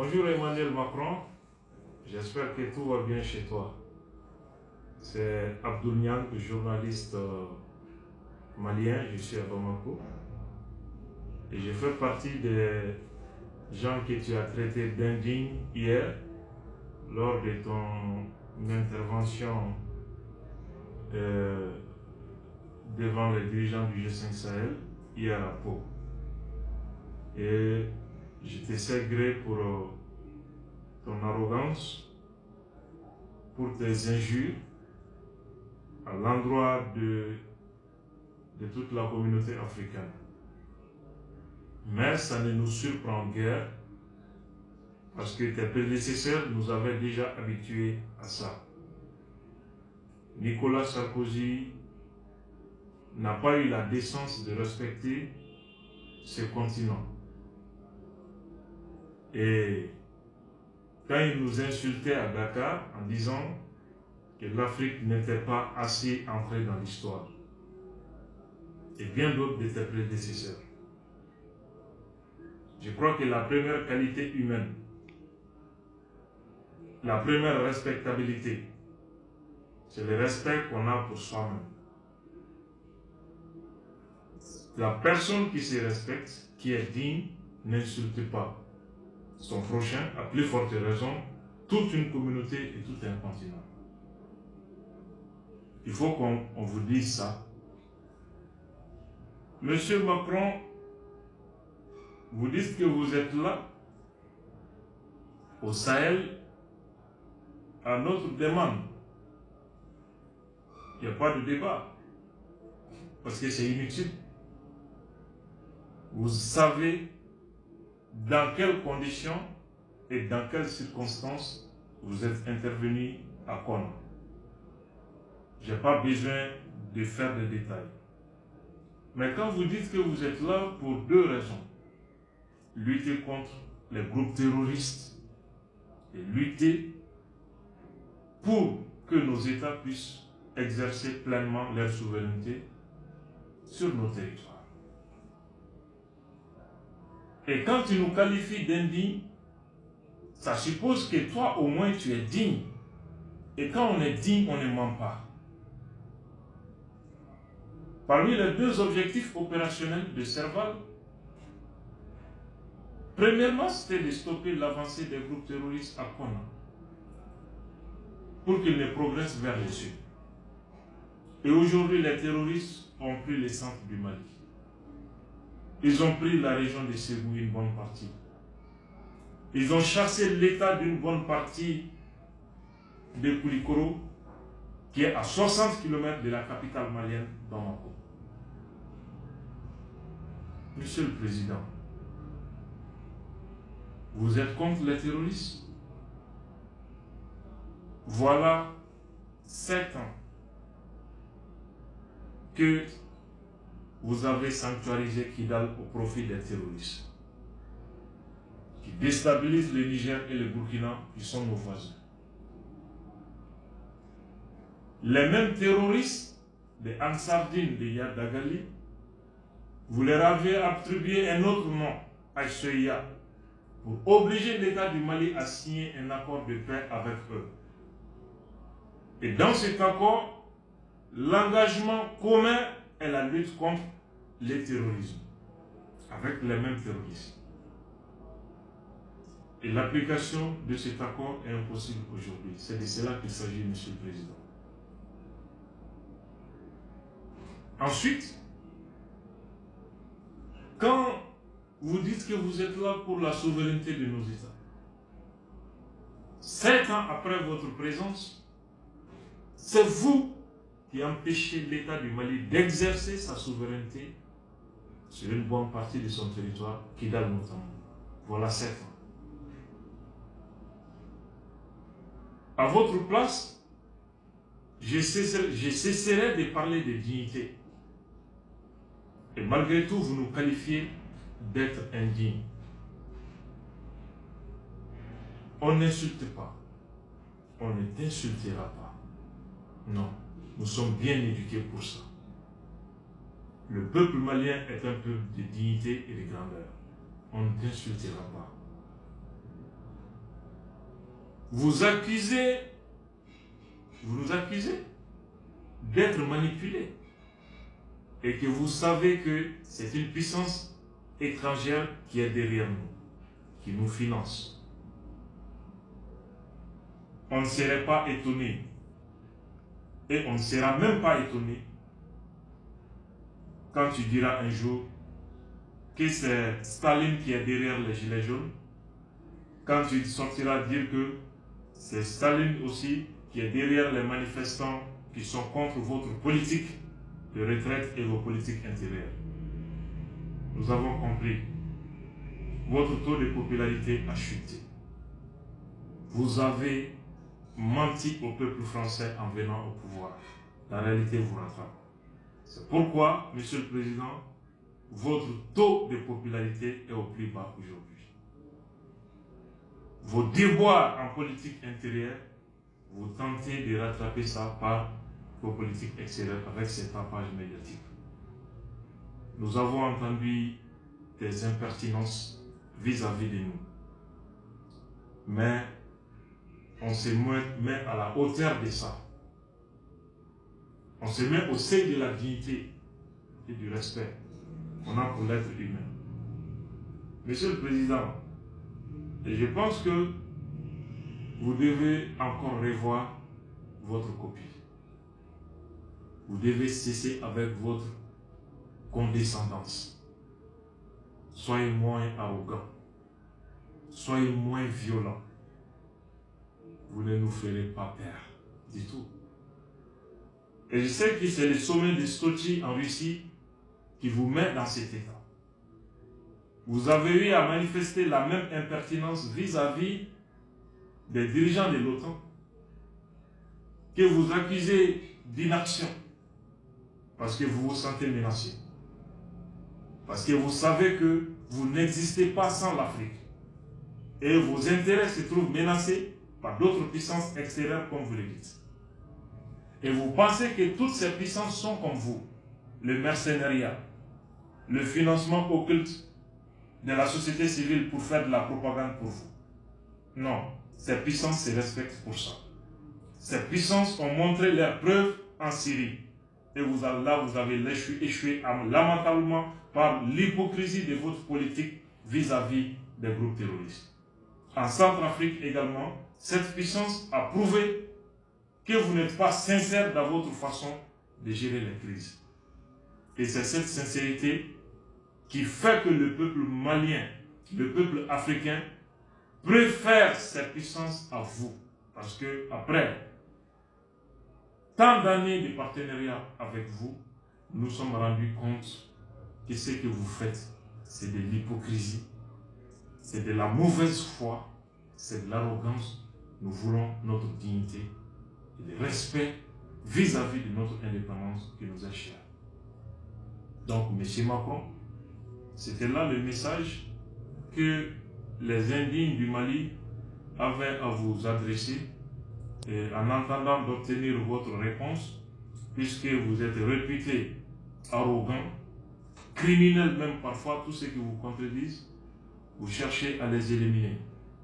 Bonjour Emmanuel Macron, j'espère que tout va bien chez toi. C'est Abdoul Niang, journaliste malien, je suis à Bamako. Et je fais partie des gens que tu as traités d'indignes hier lors de ton intervention devant les dirigeants du G5 Sahel hier à Pau. Et je te sais gré pour ton arrogance, pour tes injures à l'endroit de toute la communauté africaine. Mais ça ne nous surprend guère parce que tes prédécesseurs nous avaient déjà habitués à ça. Nicolas Sarkozy n'a pas eu la décence de respecter ce continent. Et quand il nous insultait à Dakar en disant que l'Afrique n'était pas assez entrée dans l'histoire, et bien d'autres de tes prédécesseurs. Je crois que la première qualité humaine, la première respectabilité, c'est le respect qu'on a pour soi-même. La personne qui se respecte, qui est digne, n'insulte pas son prochain, à plus forte raison, toute une communauté et tout un continent. Il faut qu'on vous dise ça. Monsieur Macron, vous dites que vous êtes là, au Sahel, à notre demande. Il n'y a pas de débat, parce que c'est inutile. Vous savez dans quelles conditions et dans quelles circonstances vous êtes intervenu à Kona. Je n'ai pas besoin de faire des détails. Mais quand vous dites que vous êtes là pour deux raisons, lutter contre les groupes terroristes et lutter pour que nos États puissent exercer pleinement leur souveraineté sur nos territoires. Et quand tu nous qualifies d'indignes, ça suppose que toi au moins tu es digne. Et quand on est digne, on ne ment pas. Parmi les deux objectifs opérationnels de Serval, premièrement, c'était de stopper l'avancée des groupes terroristes à Kona pour qu'ils ne progressent vers le sud. Et aujourd'hui, les terroristes ont pris les centres du Mali. Ils ont pris la région de Ségou, une bonne partie. Ils ont chassé l'État d'une bonne partie de Koulikoro, qui est à 60 km de la capitale malienne, Bamako. Monsieur le Président, vous êtes contre les terroristes? Voilà 7 ans que vous avez sanctuarisé Kidal au profit des terroristes, qui déstabilisent le Niger et le Burkina, qui sont nos voisins. Les mêmes terroristes de Ansardine, de Yadagali, vous leur avez attribué un autre nom, Aïssoya, pour obliger l'État du Mali à signer un accord de paix avec eux. Et dans cet accord, l'engagement commun est la lutte contre le terrorisme, avec les mêmes terroristes. Et l'application de cet accord est impossible aujourd'hui. C'est de cela qu'il s'agit, Monsieur le Président. Ensuite, quand vous dites que vous êtes là pour la souveraineté de nos États, 7 ans après votre présence, c'est vous qui empêchez l'État du Mali d'exercer sa souveraineté sur une bonne partie de son territoire, Kidal notamment. Voilà 7 ans. À votre place, je cesserai de parler de dignité. Et malgré tout, vous nous qualifiez d'être indignes. On n'insulte pas. On ne t'insultera pas. Non, nous sommes bien éduqués pour ça. Le peuple malien est un peuple de dignité et de grandeur. On ne t'insultera pas. vous nous accusez d'être manipulés et que vous savez que c'est une puissance étrangère qui est derrière nous, qui nous finance. On ne serait pas étonné et on ne sera même pas étonné quand tu diras un jour que c'est Staline qui est derrière les gilets jaunes, quand tu sortiras dire que c'est Staline aussi qui est derrière les manifestants qui sont contre votre politique de retraite et vos politiques intérieures. Nous avons compris. Votre taux de popularité a chuté. Vous avez menti au peuple français en venant au pouvoir. La réalité vous rattrape. C'est pourquoi, Monsieur le Président, votre taux de popularité est au plus bas aujourd'hui. Vos déboires en politique intérieure, vous tentez de rattraper ça par vos politiques extérieures avec ces tapages médiatiques. Nous avons entendu des impertinences vis-à-vis de nous. Mais on se met à la hauteur de ça. On se met au seuil de la dignité et du respect qu'on a pour l'être humain. Monsieur le Président, je pense que vous devez encore revoir votre copie. Vous devez cesser avec votre condescendance. Soyez moins arrogant. Soyez moins violent. Vous ne nous ferez pas peur du tout. Et je sais que c'est le sommet de Sochi en Russie qui vous met dans cet état. Vous avez eu à manifester la même impertinence vis-à-vis des dirigeants de l'OTAN, que vous accusez d'inaction parce que vous vous sentez menacé. Parce que vous savez que vous n'existez pas sans l'Afrique. Et vos intérêts se trouvent menacés par d'autres puissances extérieures, comme vous le dites. Et vous pensez que toutes ces puissances sont comme vous. Le mercenariat, le financement occulte de la société civile pour faire de la propagande pour vous. Non, ces puissances se respectent pour ça. Ces puissances ont montré leurs preuves en Syrie. Et vous avez échoué lamentablement par l'hypocrisie de votre politique vis-à-vis des groupes terroristes. En Centrafrique également, cette puissance a prouvé que vous n'êtes pas sincère dans votre façon de gérer les crises. Et c'est cette sincérité qui fait que le peuple malien, le peuple africain, préfère cette puissance à vous. Parce que après tant d'années de partenariat avec vous, nous nous sommes rendus compte que ce que vous faites, c'est de l'hypocrisie, c'est de la mauvaise foi, c'est de l'arrogance. Nous voulons notre dignité et le respect vis-à-vis de notre indépendance qui nous est chère. Donc, M. Macron, c'était là le message que les indignes du Mali avaient à vous adresser. Et en attendant d'obtenir votre réponse, puisque vous êtes réputé arrogant, criminel même parfois, tous ceux qui vous contredisent, vous cherchez à les éliminer.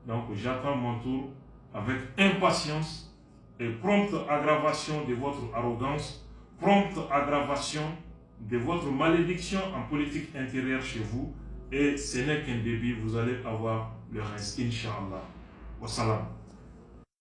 Donc j'attends mon tour avec impatience et prompte aggravation de votre arrogance, prompte aggravation de votre malédiction en politique intérieure chez vous. Et ce n'est qu'un début, vous allez avoir le reste, Inch'Allah. Wassalam.